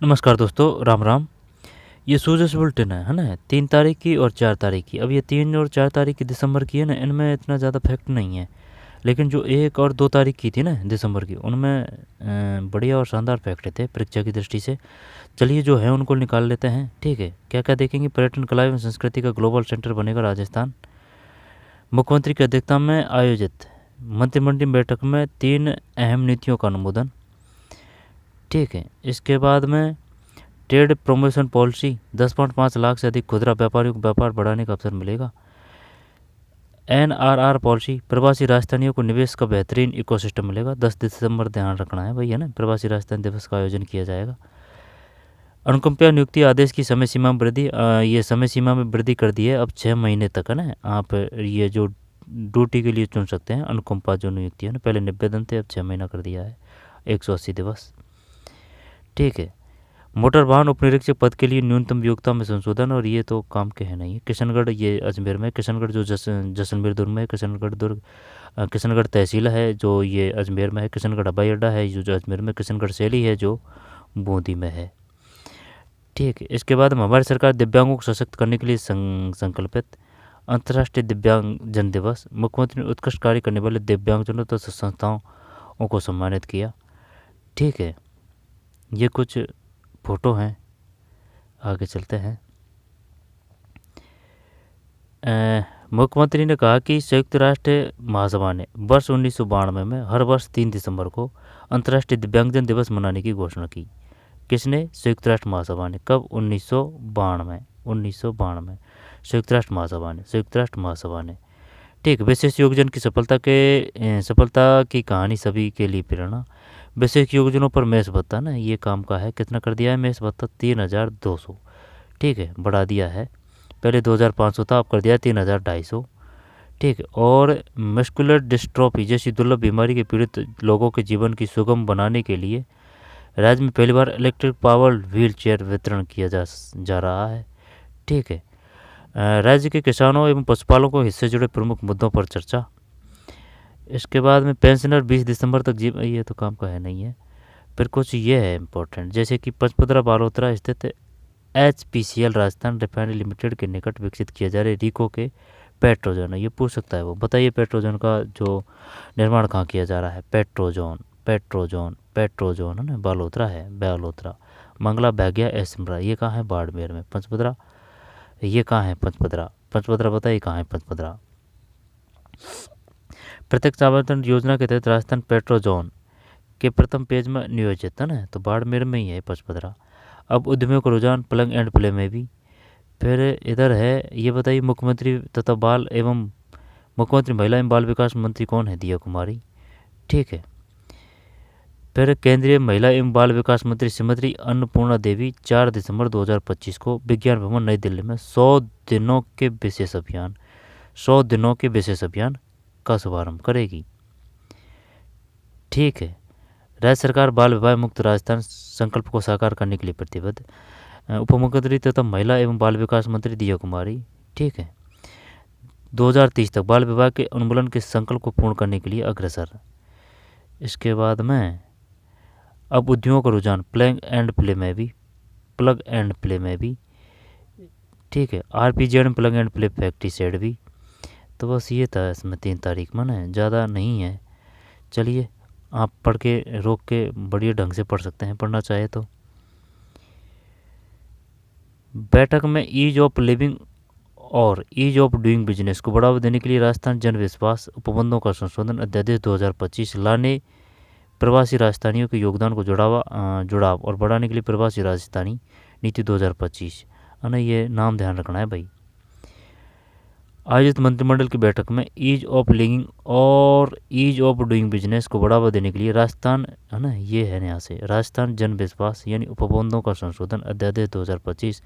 नमस्कार दोस्तों, राम राम। ये सूजस बुलेटिन है ना, 3 तारीख की और 4 तारीख की। अब ये 3 और 4 तारीख की दिसंबर की है ना, इनमें इतना ज़्यादा फैक्ट नहीं है। लेकिन जो 1 और 2 तारीख की थी ना दिसंबर की, उनमें बढ़िया और शानदार फैक्ट थे परीक्षा की दृष्टि से। चलिए जो है उनको निकाल लेते हैं। ठीक है, क्या क्या देखेंगे। पर्यटन, कला एवं संस्कृति का ग्लोबल सेंटर बनेगा राजस्थान। मुख्यमंत्री की अध्यक्षता में आयोजित मंत्रिमंडल बैठक में 3 अहम नीतियों का अनुमोदन। ठीक है, इसके बाद में ट्रेड प्रमोशन पॉलिसी, 10.5 लाख से अधिक खुदरा व्यापारियों को व्यापार बढ़ाने का अवसर मिलेगा। NRR पॉलिसी, प्रवासी राजधानियों को निवेश का बेहतरीन इकोसिस्टम मिलेगा। 10 दिसंबर ध्यान रखना है भाई, है ना, प्रवासी राजधानी दिवस का आयोजन किया जाएगा। अनुकंपा नियुक्ति आदेश की समय सीमा में वृद्धि, ये समय सीमा में वृद्धि कर दी है। अब 6 महीने तक है ना, आप ये जो ड्यूटी के लिए चुन सकते हैं अनुकंपा जो नियुक्ति है ना, पहले 90 दिन थे, अब 6 महीना कर दिया है, 180 दिवस। ठीक है, मोटर वाहन उपनिरीक्षक पद के लिए न्यूनतम योग्यता में संशोधन, और ये तो काम के है नहीं। किशनगढ़, ये अजमेर में, किशनगढ़ जो जैसलमेर दुर्ग में है, किशनगढ़ दुर्ग, किशनगढ़ तहसील है जो ये अजमेर में है। किशनगढ़ हवाई अड्डा है जो अजमेर में। किशनगढ़ शैली है जो बूंदी में है। ठीक है, इसके बाद में हमारी सरकार दिव्यांगों को सशक्त करने के लिए संकल्पित। अंतर्राष्ट्रीय दिव्यांग जन दिवस, मुख्यमंत्री ने उत्कृष्ट कार्य करने वाले दिव्यांगजनों तथा संस्थाओं को सम्मानित किया। ठीक है, ये कुछ फोटो हैं। आगे चलते हैं। मुख्यमंत्री ने कहा कि संयुक्त राष्ट्र महासभा ने वर्ष 1992 में हर वर्ष 3 दिसंबर को अंतर्राष्ट्रीय दिव्यांगजन दिवस मनाने की घोषणा की। किसने? संयुक्त राष्ट्र महासभा ने। कब? 1992। 1992 संयुक्त राष्ट्र महासभा ने। ठीक, विशेष योगदान की सफलता की कहानी सभी के लिए प्रेरणा। विशेष योगदानों पर मेष भत्ता ना, ये काम का है। कितना कर दिया है मेष भत्ता? 3200। ठीक है, बढ़ा दिया है। पहले 2500 था, अब कर दिया 3250। ठीक है, और मस्कुलर डिस्ट्रॉफी जैसी दुर्लभ बीमारी के पीड़ित लोगों के जीवन की सुगम बनाने के लिए राज्य में पहली बार इलेक्ट्रिक पावर्ड व्हील चेयर वितरण किया जा रहा है। ठीक है, राज्य के किसानों एवं पशुपालकों हिस्से जुड़े प्रमुख मुद्दों पर चर्चा। इसके बाद में पेंशनर 20 दिसंबर तक ये तो काम का है नहीं है। फिर कुछ ये है इम्पोर्टेंट, जैसे कि पचपदरा बालोतरा स्थित HPCL राजस्थान रिफाइनरी लिमिटेड के निकट विकसित किया जा रहे रिको के पेट्रोजोन है। ये पूछ सकता है वो, बताइए पेट्रोजोन का जो निर्माण कहाँ किया जा रहा है? पेट्रोजोन है ना, बालोतरा है, बालोतरा। मंगला भाग्या एसमरा, ये कहाँ है? बाड़मेर में। पंचपदरा, ये कहाँ है? पंचपदरा बताइए कहाँ है पंचपदरा? प्रत्यक्ष आवंटन योजना के तहत राजस्थान पेट्रोजोन के प्रथम पेज में नियोजित है ना, तो बाड़मेर में ही है पंचपदरा। अब उद्यमियों का रुझान प्लग एंड प्ले में भी। फिर इधर है, ये बताइए मुख्यमंत्री तथा मुख्यमंत्री महिला एवं बाल विकास मंत्री कौन है? दिया कुमारी। ठीक है, फिर केंद्रीय महिला एवं बाल विकास मंत्री श्रीमती अन्नपूर्णा देवी 4 दिसंबर 2025 को विज्ञान भवन नई दिल्ली में 100 दिनों के विशेष अभियान का शुभारंभ करेगी। ठीक है, राज्य सरकार बाल विवाह मुक्त राजस्थान संकल्प को साकार करने के लिए प्रतिबद्ध। उप मुख्यमंत्री तथा महिला एवं बाल विकास मंत्री दिया कुमारी। ठीक है, 2030 तक बाल विवाह के उन्मूलन के संकल्प को पूर्ण करने के लिए अग्रसर। इसके बाद में अब उद्योगों का रुझान प्लग एंड प्ले में भी। ठीक है, RPZ plug and play factory said भी। तो बस ये था इसमें 3 तारीख में ना, ज़्यादा नहीं है। चलिए, आप पढ़ के रोक के बढ़िया ढंग से पढ़ सकते हैं, पढ़ना चाहे तो। बैठक में ईज ऑफ लिविंग और ईज ऑफ डूइंग बिजनेस को बढ़ावा देने के लिए राजस्थान जन विश्वास उपबंधों का संशोधन अध्यादेश 2025 लाने, प्रवासी राजस्थानियों के योगदान को जुड़ाव और बढ़ाने के लिए प्रवासी राजस्थानी नीति 2025 है ना, ये नाम ध्यान रखना है भाई। आयोजित मंत्रिमंडल की बैठक में ईज ऑफ लिविंग और ईज ऑफ डूइंग बिजनेस को बढ़ावा देने के लिए राजस्थान है ना, ये है यहाँ से राजस्थान जन विश्वास यानी उपबंधों का संशोधन अध्यादेश 2025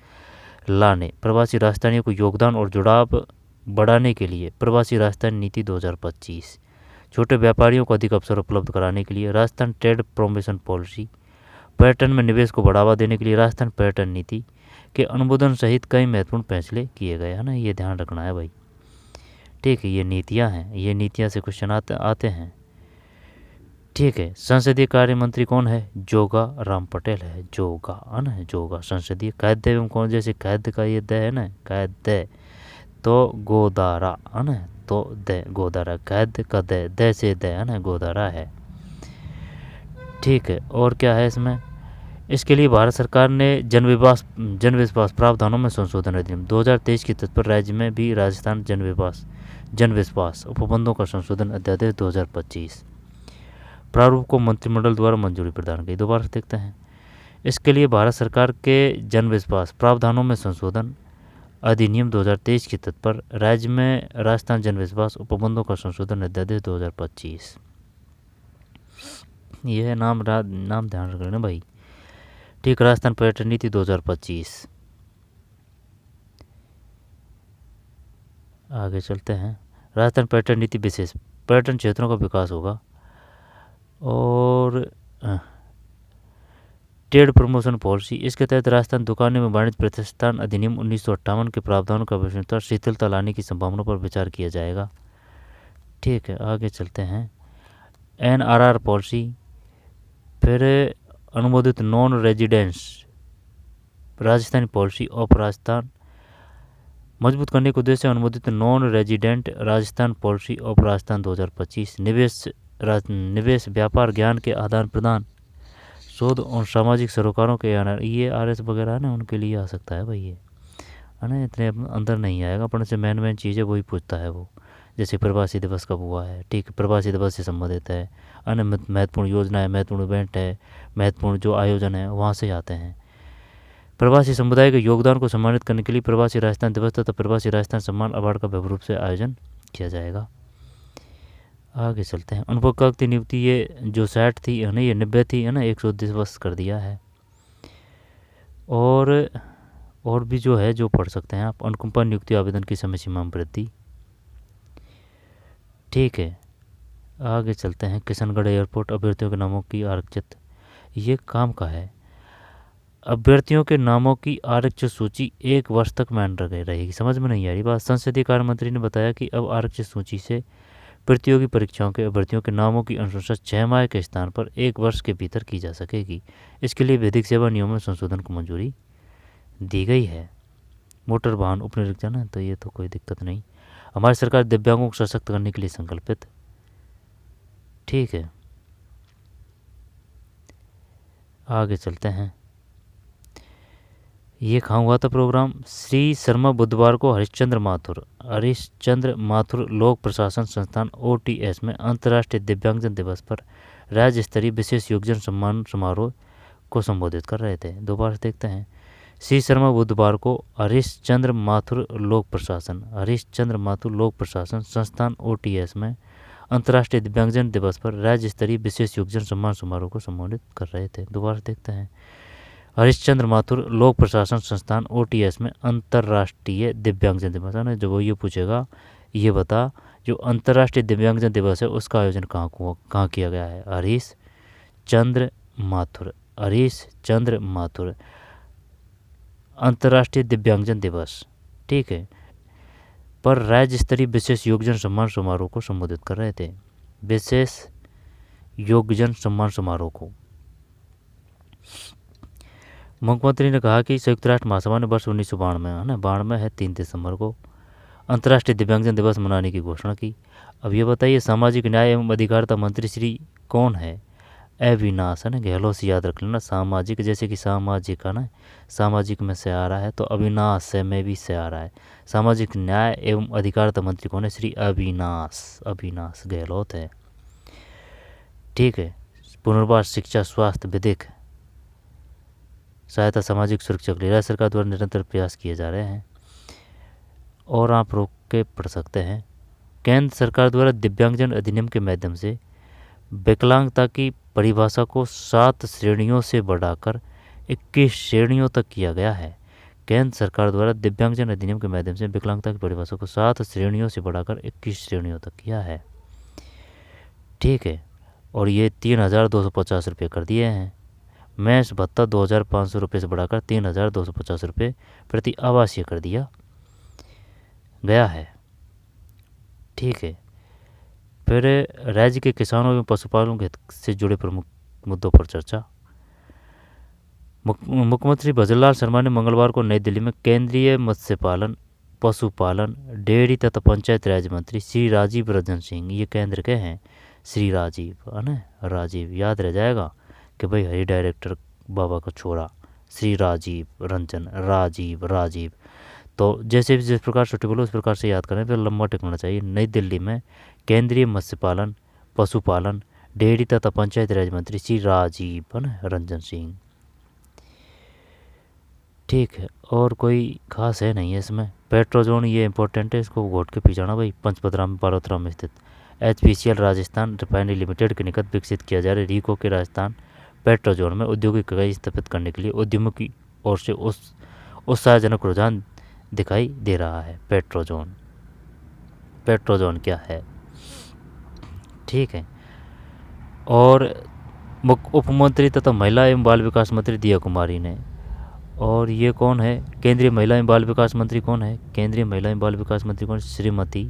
लाने, प्रवासी राजस्थानियों को योगदान और जुड़ाव बढ़ाने के लिए प्रवासी राजस्थानी नीति 2025, छोटे व्यापारियों को अधिक अवसर उपलब्ध कराने के लिए राजस्थान ट्रेड प्रमोशन पॉलिसी, पर्यटन में निवेश को बढ़ावा देने के लिए राजस्थान पर्यटन नीति के अनुमोदन सहित कई महत्वपूर्ण फैसले किए गए है ना, ये ध्यान रखना है भाई। ठीक है, ये नीतियाँ हैं, ये नीतियाँ से क्वेश्चन आते हैं। ठीक है। संसदीय कार्य मंत्री कौन है? जोगा राम पटेल है। जोगा है ना, जोगा। संसदीय खाद्य एवं कौन, जैसे खाद्य का ये द है ना, खाद्य, तो गोदारा है ना, तो द गोदारा, खाद्य का द से द है ना, गोदारा है। ठीक है। और क्या है इसमें? इसके लिए भारत सरकार ने जन विश्वास प्रावधानों में संशोधन अधिनियम 2023 की तर्ज पर राज्य में भी राजस्थान जन विश्वास उपबंधों का संशोधन अध्यादेश 2025 प्रारूप को मंत्रिमंडल द्वारा मंजूरी प्रदान की। दोबारा देखते हैं। इसके लिए भारत सरकार के जन विश्वास प्रावधानों में संशोधन अधिनियम 2023 की तर्ज पर राज्य में राजस्थान जन विश्वास उपबंधों का संशोधन अध्यादेश 2025, यह है नाम ध्यान रखना भाई। ठीक। राजस्थान पर्यटन नीति 2025। आगे चलते हैं। राजस्थान पर्यटन नीति विशेष पर्यटन क्षेत्रों का विकास होगा। और ट्रेड प्रमोशन पॉलिसी, इसके तहत राजस्थान दुकानें में वाणिज्य प्रतिष्ठान अधिनियम 1958 के प्रावधानों का विशेषता शिथिलता लाने की संभावना पर विचार किया जाएगा। ठीक है। आगे चलते हैं। NRR पॉलिसी, फिर अनुमोदित non residence Rajasthani policy of Rajasthan मजबूत करने के उद्देश्य से अनुमोदित non resident Rajasthan policy of Rajasthan 2025 निवेश व्यापार ज्ञान के आदान प्रदान शोध और सामाजिक सरोकारों के EARS वगैरह है ना, उनके लिए आ सकता है भाई ये है ना, इतने अंदर नहीं आएगा। अपन से मेन चीज़ें वही पूछता है वो, जैसे प्रवासी दिवस कब हुआ है। ठीक। प्रवासी दिवस से संबंधित है, अन्य महत्वपूर्ण योजना है, महत्वपूर्ण इवेंट है, महत्वपूर्ण जो आयोजन है वहाँ से आते हैं। प्रवासी समुदाय के योगदान को सम्मानित करने के लिए प्रवासी राजस्थान दिवस तथा प्रवासी राजस्थान सम्मान अवार्ड का भव्य रूप से आयोजन किया जाएगा। आगे चलते हैं। अनुपयुक्त नियुक्ति, ये जो 60 थी है ना, ये 90 थी है ना, 110 कर दिया है। और भी जो है जो पढ़ सकते हैं आप। अनुकंपा नियुक्ति आवेदन की समय सीमा में वृद्धि। ठीक है। आगे चलते हैं। किशनगढ़ एयरपोर्ट अभ्यर्थियों के नामों की आरक्षित, ये काम का है। अभ्यर्थियों के नामों की आरक्षित सूची 1 वर्ष तक मान रहेगी। समझ में नहीं आ रही बात? संसदीय कार्य मंत्री ने बताया कि अब आरक्षित सूची से प्रतियोगी परीक्षाओं के अभ्यर्थियों के नामों की अनुशंसा 6 माह के स्थान पर 1 वर्ष के भीतर की जा सकेगी। इसके लिए विधिक सेवा नियमों में संशोधन को मंजूरी दी गई है। मोटर वाहन उपनिरीक्षण है, तो ये तो कोई दिक्कत नहीं। हमारी सरकार दिव्यांगों को सशक्त करने के लिए संकल्पित। ठीक है। आगे चलते हैं। ये कहाँ हुआ था प्रोग्राम? श्री शर्मा बुधवार को हरिश्चंद्र माथुर लोक प्रशासन संस्थान OTS में अंतर्राष्ट्रीय दिव्यांगजन दिवस पर राज्य स्तरीय विशेष योगदान सम्मान समारोह को संबोधित कर रहे थे। दोबारा देखते हैं। श्री शर्मा बुधवार को हरिश्चंद्र माथुर लोक प्रशासन संस्थान OTS में अंतर्राष्ट्रीय दिव्यांगजन दिवस पर राज्य स्तरीय विशेष योगदान सम्मान समारोह को संबोधित कर रहे थे। दोबारा देखते हैं। हरिश्चंद्र माथुर लोक प्रशासन संस्थान OTS में अंतर्राष्ट्रीय दिव्यांगजन दिवस है ना, जब वो ये पूछेगा ये बता जो अंतर्राष्ट्रीय दिव्यांगजन दिवस है उसका आयोजन कहाँ किया गया है? हरिश्चंद्र माथुर अंतर्राष्ट्रीय दिव्यांगजन दिवस। ठीक है। पर राज्य स्तरीय विशेष योगदान सम्मान समारोह को संबोधित कर रहे थे। विशेष योगदान सम्मान समारोह को मुख्यमंत्री ने कहा कि संयुक्त राष्ट्र महासभा ने वर्ष 1992 है ना, 92 है 3 दिसंबर को अंतर्राष्ट्रीय दिव्यांगजन दिवस मनाने की घोषणा की। अब ये बताइए सामाजिक न्याय एवं अधिकारिता मंत्री श्री कौन है? अविनाश है ना, गहलोत से याद रख लेना। सामाजिक जैसे कि सामाजिक है ना, सामाजिक में से आ रहा है, तो अविनाश से में भी से आ रहा है। सामाजिक न्याय एवं अधिकारिता मंत्री कौन है? श्री अविनाश गहलोत है। ठीक है। पुनर्वास शिक्षा स्वास्थ्य विधिक सहायता सामाजिक सुरक्षा के लिए राज्य सरकार द्वारा निरंतर प्रयास किए जा रहे हैं। और आप रोक के पढ़ सकते हैं। केंद्र सरकार द्वारा दिव्यांगजन अधिनियम के माध्यम से विकलांगता की परिभाषा को 7 श्रेणियों से बढ़ाकर 21 श्रेणियों तक किया गया है। केंद्र सरकार द्वारा दिव्यांगजन अधिनियम के माध्यम से विकलांगता की परिभाषा को 7 श्रेणियों से बढ़ाकर 21 श्रेणियों तक किया है। ठीक है। और ये 3,250 रुपये कर दिए हैं। मैस भत्ता 2,500 रुपये से बढ़ाकर 3,250 रुपये प्रति आवासीय कर दिया गया है। ठीक है। फिर राज्य के किसानों एवं पशुपालकों के हित से जुड़े प्रमुख मुद्दों पर चर्चा। मुख्यमंत्री भजनलाल शर्मा ने मंगलवार को नई दिल्ली में केंद्रीय मत्स्य पालन, पशुपालन, डेयरी तथा पंचायत राज मंत्री श्री राजीव रंजन सिंह, ये केंद्र के हैं श्री राजीव, है ना, राजीव याद रह जाएगा कि भाई हरी डायरेक्टर बाबा का छोरा श्री राजीव रंजन, राजीव राजीव। तो जैसे भी जिस प्रकार से बोलो उस प्रकार से याद करें, फिर लंबा टिकना चाहिए। नई दिल्ली में केंद्रीय मत्स्य पालन, पशुपालन, डेयरी तथा पंचायत राज मंत्री श्री राजीव, है ना, रंजन सिंह। ठीक है, और कोई खास है नहीं है इसमें। पेट्रोजोन ये इंपॉर्टेंट है, इसको घोट के पी जाना भाई। पंचपतरा में बालोतरा में स्थित HPCL राजस्थान रिफाइनरी लिमिटेड के निकट विकसित किया जा रहा है रीको के राजस्थान पेट्रोजोन में औद्योगिक इकाई स्थापित करने के लिए उद्यमों की ओर से उत्साहजनक रुझान दिखाई दे रहा है। पेट्रोजोन, पेट्रोजोन क्या है, ठीक है। और उप मंत्री तथा महिला एवं बाल विकास मंत्री दिया कुमारी ने, और ये कौन है, केंद्रीय महिला एवं बाल विकास मंत्री कौन है, केंद्रीय महिला एवं बाल विकास मंत्री कौन, श्रीमती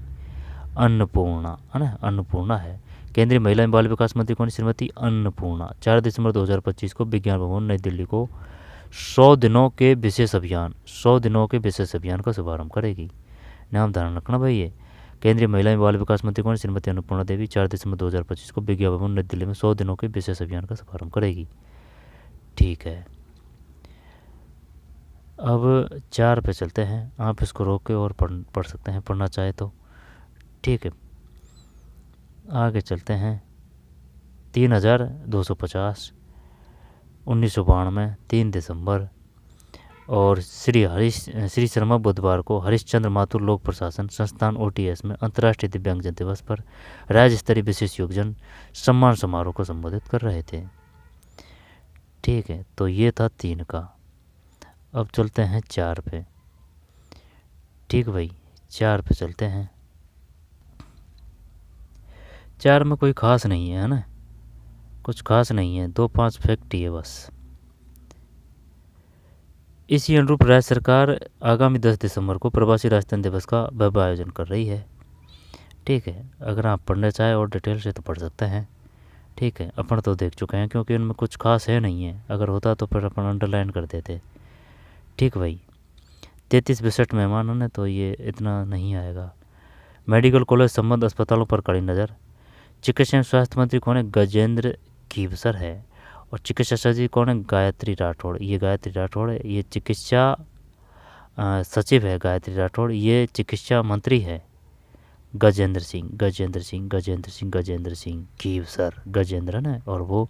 अन्नपूर्णा, है ना, अन्नपूर्णा है। केंद्रीय महिला एवं बाल विकास मंत्री कौन, श्रीमती अन्नपूर्णा। 4 दिसंबर 2025 को विज्ञान भवन नई दिल्ली को 100 दिनों के विशेष अभियान, 100 दिनों के विशेष अभियान का शुभारंभ करेगी। नाम धारण रखना भाई। ये केंद्रीय महिला एवं बाल विकास मंत्री कौन, श्रीमती अन्नपूर्णा देवी। 4 दिसंबर 2025 को विज्ञान भवन नई दिल्ली में 100 दिनों के विशेष अभियान का शुभारंभ करेगी। ठीक है, अब 4 पे चलते हैं। आप इसको रोक के और पढ़ सकते हैं, पढ़ना चाहे तो। ठीक है, आगे चलते हैं। 3250 1992 3 दिसंबर। और श्री शर्मा बुधवार को हरिश्चंद्र माथुर लोक प्रशासन संस्थान OTS में अंतर्राष्ट्रीय दिव्यांगजन दिवस पर राज्य स्तरीय विशेष योगजन सम्मान समारोह को संबोधित कर रहे थे। ठीक है, तो ये था 3 का। अब चलते हैं 4 पे। ठीक भाई, 4 पे चलते हैं। 4 में कोई खास नहीं है ना, कुछ खास नहीं है, 2-5 फैक्ट ही है बस। इसी अनुरूप राज्य सरकार आगामी 10 दिसंबर को प्रवासी राजस्थान दिवस का भव्य आयोजन कर रही है। ठीक है, अगर आप पढ़ना चाहें और डिटेल से तो पढ़ सकते हैं। ठीक है, अपन तो देख चुके हैं क्योंकि इनमें कुछ खास है नहीं है, अगर होता तो फिर अपन अंडरलाइन कर देते। ठीक भाई, 33-62 मेहमानों ने, तो ये इतना नहीं आएगा। मेडिकल कॉलेज संबंध अस्पतालों पर कड़ी नज़र। चिकित्सा एवं स्वास्थ्य मंत्री कौन है, गजेंद्र कीवसर है। और चिकित्सा सचिव कौन है, गायत्री राठौड़। ये गायत्री राठौड़ है, ये चिकित्सा सचिव है गायत्री राठौड़। ये चिकित्सा मंत्री है गजेंद्र सिंह, गजेंद्र सिंह, गजेंद्र सिंह, गजेंद्र सिंह कीवसर, गजेंद्र है, और वो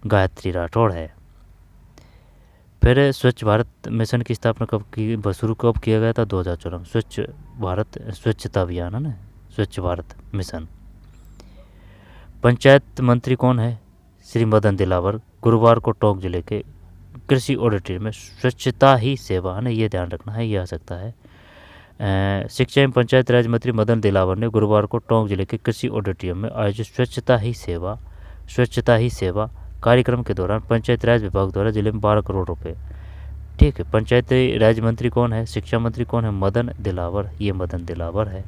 गायत्री राठौड़ है। फिर स्वच्छ भारत मिशन की स्थापना शुरू कब किया गया था, 2014 में। स्वच्छ भारत स्वच्छता अभियान, है ना, स्वच्छ भारत मिशन। पंचायत मंत्री कौन है, श्री मदन दिलावर। गुरुवार को टोंक जिले के कृषि ऑडिटोरियम में स्वच्छता ही सेवा, है ना, ये ध्यान रखना है, ये आ सकता है। शिक्षा एवं पंचायत राज मंत्री मदन दिलावर ने गुरुवार को टोंक जिले के कृषि ऑडिटोरियम में आयोजित स्वच्छता ही सेवा कार्यक्रम के दौरान पंचायत राज विभाग द्वारा जिले में 12 करोड़ रुपए। ठीक है, पंचायत राज मंत्री कौन है, शिक्षा मंत्री कौन है, मदन दिलावर। ये मदन दिलावर है।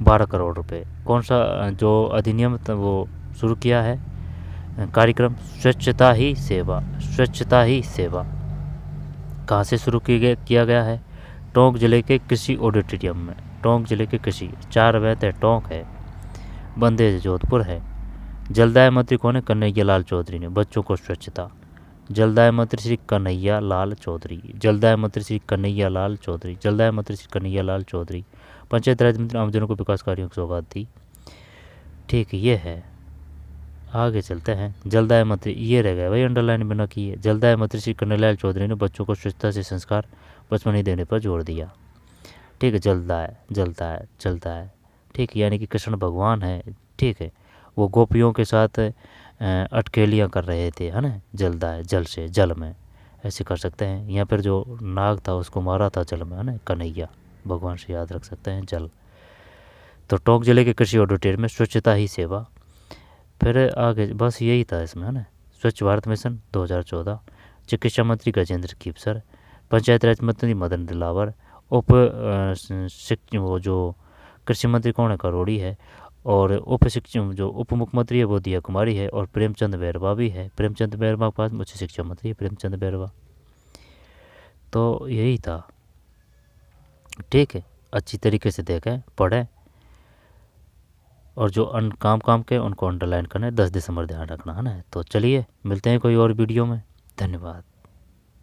12 करोड़ रुपए, कौन सा जो अधिनियम वो शुरू किया है कार्यक्रम, स्वच्छता ही सेवा। स्वच्छता ही सेवा कहाँ से शुरू किया गया है, टोंक जिले के कृषि ऑडिटोरियम में। टोंक जिले के कृषि, 4 वैत है, टोंक है, बंदेज जोधपुर है। जलदाय मंत्री कौन है, कन्हैया लाल चौधरी ने। बच्चों को स्वच्छता, जलदाय मंत्री श्री कन्हैया लाल चौधरी, जलदाय मंत्री श्री कन्हैया लाल चौधरी, जलदाय मंत्री श्री कन्हैया लाल चौधरी। पंचायत राज मंत्री आमजनों को विकास कार्यों की सौगात दी। ठीक, ये है। आगे चलते हैं। जलदाय मंत्री, ये रह गया भाई अंडरलाइन बिना किए। जलदाय मंत्री श्री कन्हैयालाल चौधरी ने बच्चों को स्वच्छता से संस्कार बचपन ही देने पर जोर दिया। ठीक है, जलदाय। ठीक, यानी कि कृष्ण भगवान है। ठीक है, वो गोपियों के साथ अटकेलियाँ कर रहे थे, है ना, जलदाय, जल से, जल में, ऐसे कर सकते हैं। यहाँ पर जो नाग था उसको मारा था जल में, है ना, कन्हैया भगवान से याद रख सकते हैं, जल। तो टोंक जिले के कृषि ऑडिटोरियम में स्वच्छता ही सेवा। फिर आगे बस यही था इसमें, है ना। स्वच्छ भारत मिशन 2014। चिकित्सा मंत्री गजेंद्र कीवसर। पंचायत राज मंत्री मदन दिलावर। वो जो कृषि मंत्री कौन है, करोड़ी है। और जो उप मुख्यमंत्री है वो दिया कुमारी है, और प्रेमचंद बैरवा भी है। प्रेमचंद बैरवा के पास उच्च शिक्षा मंत्री है प्रेमचंद बैरवा। तो यही था। ठीक है, अच्छी तरीके से देखें, पढ़ें, और जो काम के उनको अंडरलाइन करना है। 10 दिसंबर ध्यान रखना है ना। तो चलिए मिलते हैं कोई और वीडियो में। धन्यवाद।